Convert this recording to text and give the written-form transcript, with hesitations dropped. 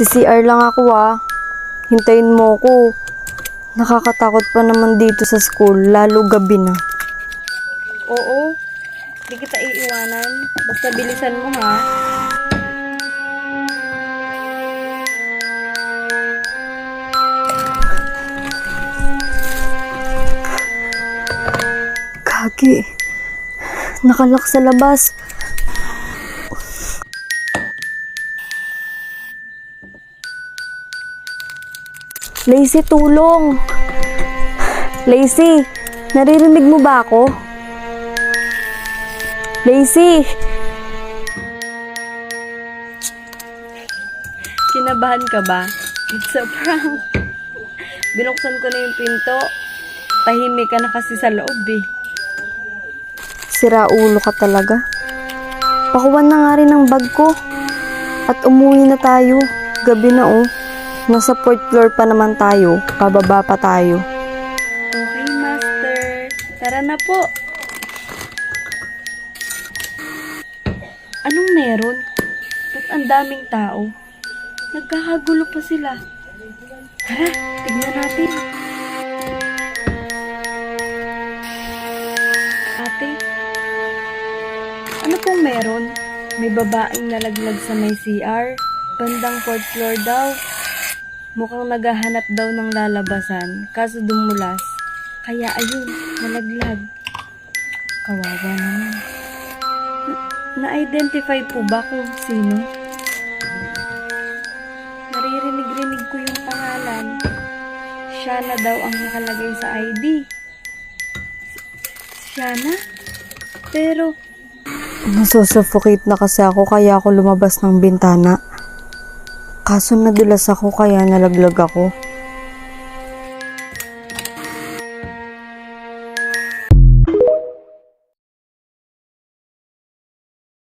Si CR lang ako Hintayin mo ko. Nakakatakot pa naman dito sa school, lalo gabi na. Oo, di kita iiwanan. Basta bilisan mo Kagi, nakalak sa labas. Lacey, tulong! Lacey, naririnig mo ba ako? Lacey! Kinabahan ka ba? It's a prank. Binuksan ko na yung pinto. Tahimik ka na kasi sa loob Sira ulo ka talaga. Pakuwan na nga rin ang bag ko. At umuwi na tayo. Gabi na Nasa 4th floor pa naman tayo. Pababa pa tayo. Okay, Master. Tara na po. Anong meron? Ba't ang daming tao? Nagkakagulo pa sila. Tara, tignan natin. Ate, ano pong meron? May babaeng nalaglag sa may CR. Bandang 4th floor daw. Mukhang naghahanap daw ng lalabasan, kaso dumulas. Kaya ayun, nalaglag. Kawawa naman. Na-identify po ba kung sino? Naririnig-rinig ko yung pangalan. Shana daw ang nakalagay sa ID. Shana? Pero nasusuffocate na kasi ako kaya ako lumabas ng bintana. Kaso nadulas ako kaya nalaglag ako.